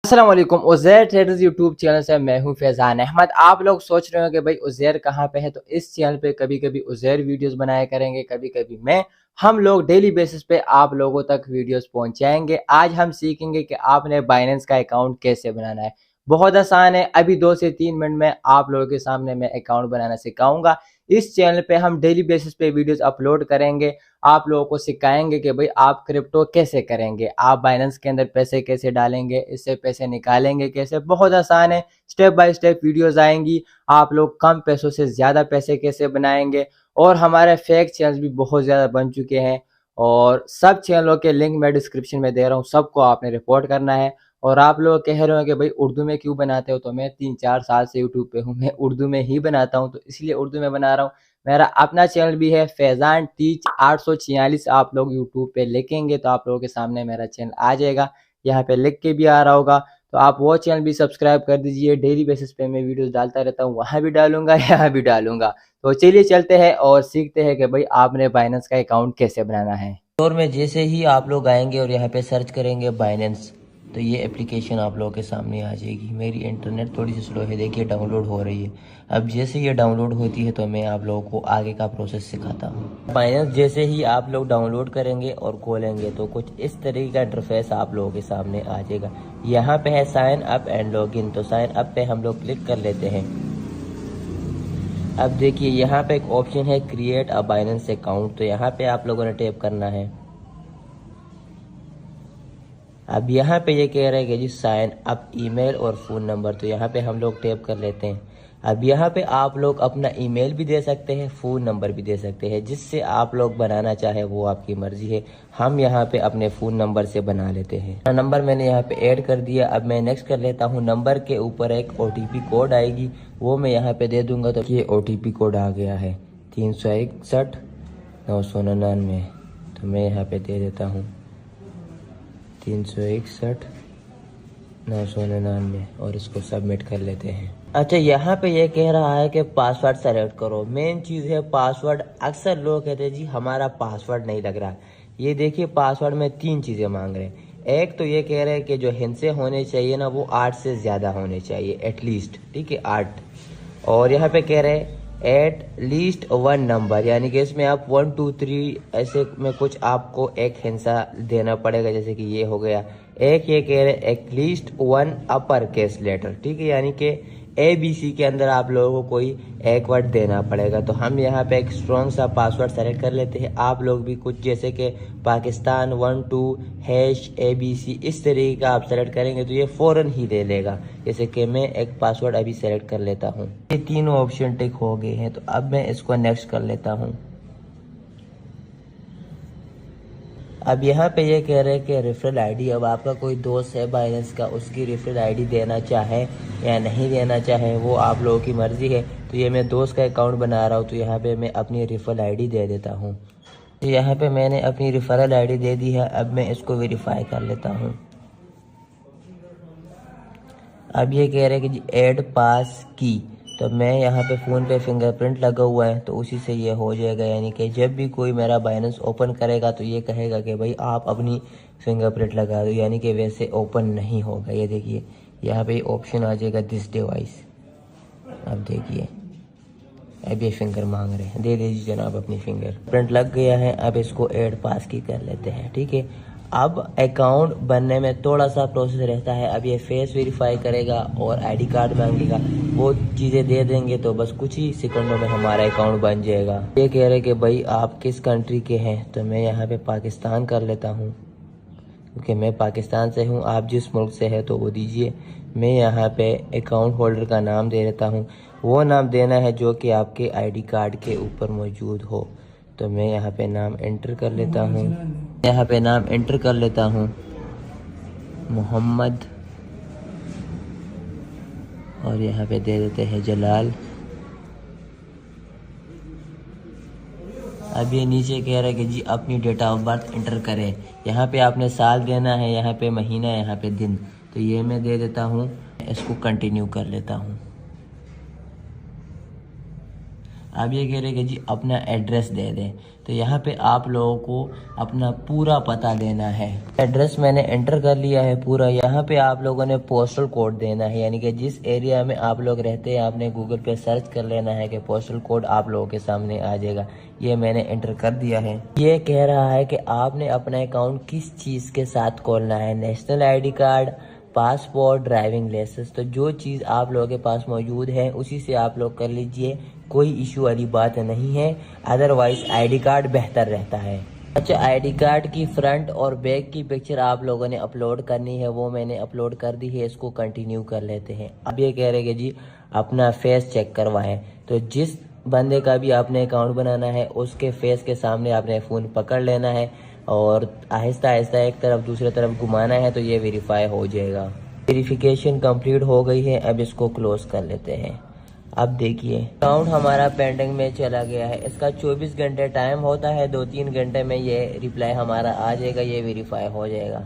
अस्सलाम वालेकुम। Uzair traders YouTube channel से मैं हूं फैज़ान अहमद। आप लोग सोच रहे हो कि भाई उज़ैर कहाँ पे है, तो इस चैनल पे कभी कभी उज़ैर वीडियोस बनाया करेंगे, कभी कभी मैं। हम लोग डेली बेसिस पे आप लोगों तक वीडियोस पहुंचाएंगे। आज हम सीखेंगे कि आपने बाइनेंस का अकाउंट कैसे बनाना है। बहुत आसान है, अभी 2 से 3 मिनट में आप लोगों के सामने मैं अकाउंट बनाना सिखाऊंगा। इस चैनल पे हम डेली बेसिस पे वीडियोस अपलोड करेंगे, आप लोगों को सिखाएंगे कि भाई आप क्रिप्टो कैसे करेंगे, आप बाइनेंस के अंदर पैसे कैसे डालेंगे, इससे पैसे निकालेंगे कैसे। बहुत आसान है, स्टेप बाय स्टेप वीडियोस आएंगी। आप लोग कम पैसों से ज़्यादा पैसे कैसे बनाएंगे। और हमारे फेक चैनल भी बहुत ज़्यादा बन चुके हैं, और सब चैनलों के लिंक मैं डिस्क्रिप्शन में दे रहा हूँ, सबको आपने रिपोर्ट करना है। और आप लोग कह रहे हो कि भाई उर्दू में क्यों बनाते हो, तो मैं 3-4 साल से यूट्यूब पे हूँ, मैं उर्दू में ही बनाता हूँ, तो इसलिए उर्दू में बना रहा हूँ। मेरा अपना चैनल भी है फैज़ान टीच 846, आप लोग यूट्यूब पे लिखेंगे तो आप लोगों के सामने मेरा चैनल आ जाएगा, यहाँ पे लिख के भी आ रहा होगा। तो आप वो चैनल भी सब्सक्राइब कर दीजिए। डेली बेसिस पे मैं वीडियोस डालता रहता हूँ, वहाँ भी डालूंगा यहाँ भी डालूंगा। तो चलिए चलते हैं और सीखते हैं कि भाई आपने बाइनेंस का अकाउंट कैसे बनाना है। स्टोर में जैसे ही आप लोग आएंगे और यहाँ पे सर्च करेंगे बाइनेंस, तो ये एप्लीकेशन आप लोगों के सामने आ जाएगी। मेरी इंटरनेट थोड़ी सी स्लो है, देखिए डाउनलोड हो रही है। अब जैसे ये डाउनलोड होती है तो मैं आप लोगों को आगे का प्रोसेस सिखाता हूँ। बाइनेंस जैसे ही आप लोग डाउनलोड करेंगे और खोलेंगे तो कुछ इस तरीके का इंटरफेस आप लोगों के सामने आ जाएगा। यहाँ पे है साइन अप एंड लॉगिन, तो साइन अप पे हम लोग क्लिक कर लेते हैं। अब देखिए यहाँ पे एक ऑप्शन है क्रिएट अ बाइनेंस अकाउंट, तो यहाँ पे आप लोगों ने टैप करना है। अब यहाँ पे ये कह रहा है कि जी साइन अप ईमेल और फ़ोन नंबर, तो यहाँ पे हम लोग टैप कर लेते हैं। अब यहाँ पे आप लोग अपना ईमेल भी दे सकते हैं, फ़ोन नंबर भी दे सकते हैं, जिससे आप लोग बनाना चाहे वो आपकी मर्ज़ी है। हम यहाँ पे अपने फ़ोन नंबर से बना लेते हैं। नंबर मैंने यहाँ पे ऐड कर दिया। अब मैं नेक्स्ट कर लेता हूँ। नंबर के ऊपर एक OTP कोड आएगी, वो मैं यहाँ पे दे दूँगा। तो ये OTP कोड आ गया है 361-999, तो मैं यहाँ पे दे देता हूँ 361-999 और इसको सबमिट कर लेते हैं। अच्छा, यहाँ पे ये कह रहा है कि पासवर्ड सेलेक्ट करो। मेन चीज़ है पासवर्ड। अक्सर लोग कहते हैं जी हमारा पासवर्ड नहीं लग रहा। ये देखिए पासवर्ड में 3 चीज़ें मांग रहे हैं। एक तो ये कह रहे हैं कि जो हिंसे होने चाहिए ना वो 8 से ज़्यादा होने चाहिए, एटलीस्ट, ठीक है 8। और यहाँ पे कह रहे हैं एट लीस्ट 1 नंबर, यानी कि इसमें आप 1 2 3 ऐसे में कुछ आपको एक हिंसा देना पड़ेगा, जैसे कि ये हो गया। एक ये कह रहे एटलीस्ट 1 अपर केस लेटर, ठीक है, यानी कि ABC के अंदर आप लोगों को कोई एक वर्ड देना पड़ेगा। तो हम यहाँ पे एक स्ट्रॉन्ग सा पासवर्ड सेलेक्ट कर लेते हैं। आप लोग भी कुछ जैसे कि पाकिस्तान 12#ABC इस तरीके का आप सेलेक्ट करेंगे तो ये फ़ौरन ही ले लेगा। जैसे कि मैं एक पासवर्ड अभी सेलेक्ट कर लेता हूँ। ये तीनों ऑप्शन टिक हो गए हैं, तो अब मैं इसको नेक्स्ट कर लेता हूँ। अब यहाँ पे ये कह रहे हैं कि रेफरल आईडी, अब आपका कोई दोस्त है बाइनेंस का, उसकी रेफरल आईडी देना चाहे या नहीं देना चाहे वो आप लोगों की मर्ज़ी है। तो ये मैं दोस्त का अकाउंट बना रहा हूँ, तो यहाँ पे मैं अपनी रेफरल आईडी दे देता हूँ। तो यहाँ पे मैंने अपनी रेफरल आईडी दे दी है। अब मैं इसको वेरीफाई कर लेता हूँ। अब ये कह रहे हैं कि जी ऐड पास की, तो मैं यहाँ पे फ़ोन पे फिंगरप्रिंट लगा हुआ है, तो उसी से ये हो जाएगा। यानी कि जब भी कोई मेरा बाइनेंस ओपन करेगा तो ये कहेगा कि भाई आप अपनी फिंगरप्रिंट लगा दो, यानी कि वैसे ओपन नहीं होगा। ये देखिए यहाँ पे ऑप्शन आ जाएगा दिस डिवाइस। अब देखिए अब ये फिंगर मांग रहे हैं, दे दीजिए जनाब अपनी फिंगर प्रिंट लग गया है। अब इसको ऐड पास की कर लेते हैं, ठीक है। अब अकाउंट बनने में थोड़ा सा प्रोसेस रहता है। अब ये फेस वेरीफाई करेगा और आईडी कार्ड मांगेगा, वो चीज़ें दे देंगे तो बस कुछ ही सेकंडों में हमारा अकाउंट बन जाएगा। ये कह रहे कि भाई आप किस कंट्री के हैं, तो मैं यहाँ पे पाकिस्तान कर लेता हूँ, क्योंकि मैं पाकिस्तान से हूँ। आप जिस मुल्क से है तो वो दीजिए। मैं यहाँ पे अकाउंट होल्डर का नाम दे देता हूँ, वो नाम देना है जो कि आपके आईडी कार्ड के ऊपर मौजूद हो। तो मैं यहाँ पे नाम एंटर कर लेता हूँ, यहाँ पे नाम एंटर कर लेता हूँ मोहम्मद, और यहाँ पे दे देते हैं जलाल। अब ये नीचे कह रहा है कि जी अपनी डेट ऑफ बर्थ एंटर करें। यहाँ पे आपने साल देना है, यहाँ पे महीना, यहाँ पे दिन, तो ये मैं दे देता हूँ। इसको कंटिन्यू कर लेता हूँ। अब ये कह रहे कि जी अपना एड्रेस दे दें, तो यहाँ पे आप लोगों को अपना पूरा पता देना है। एड्रेस मैंने एंटर कर लिया है पूरा। यहाँ पे आप लोगों ने पोस्टल कोड देना है, यानी कि जिस एरिया में आप लोग रहते हैं आपने गूगल पे सर्च कर लेना है कि पोस्टल कोड आप लोगों के सामने आ जाएगा। ये मैंने एंटर कर दिया है। ये कह रहा है कि आपने अपना अकाउंट किस चीज़ के साथ खोलना है, national ID card, passport, driving licence. तो जो चीज़ आप लोगों के पास मौजूद है उसी से आप लोग कर लीजिए, कोई इशू वाली बात नहीं है। अदरवाइज ID कार्ड बेहतर रहता है। अच्छा, ID कार्ड की फ्रंट और बैक की पिक्चर आप लोगों ने अपलोड करनी है, वो मैंने अपलोड कर दी है। इसको कंटिन्यू कर लेते हैं। अब ये कह रहे कि जी अपना फेस चेक करवाएं, तो जिस बंदे का भी आपने अकाउंट बनाना है उसके फेस के सामने आपने फ़ोन पकड़ लेना है और आहिस्ता आहिस्ता एक तरफ दूसरी तरफ घुमाना है, तो ये वेरीफाई हो जाएगा। वेरिफिकेशन कंप्लीट हो गई है। अब इसको क्लोज कर लेते हैं। अब देखिए अकाउंट हमारा पेंडिंग में चला गया है। इसका 24 घंटे टाइम होता है, 2-3 घंटे में ये रिप्लाई हमारा आ जाएगा, ये वेरीफाई हो जाएगा।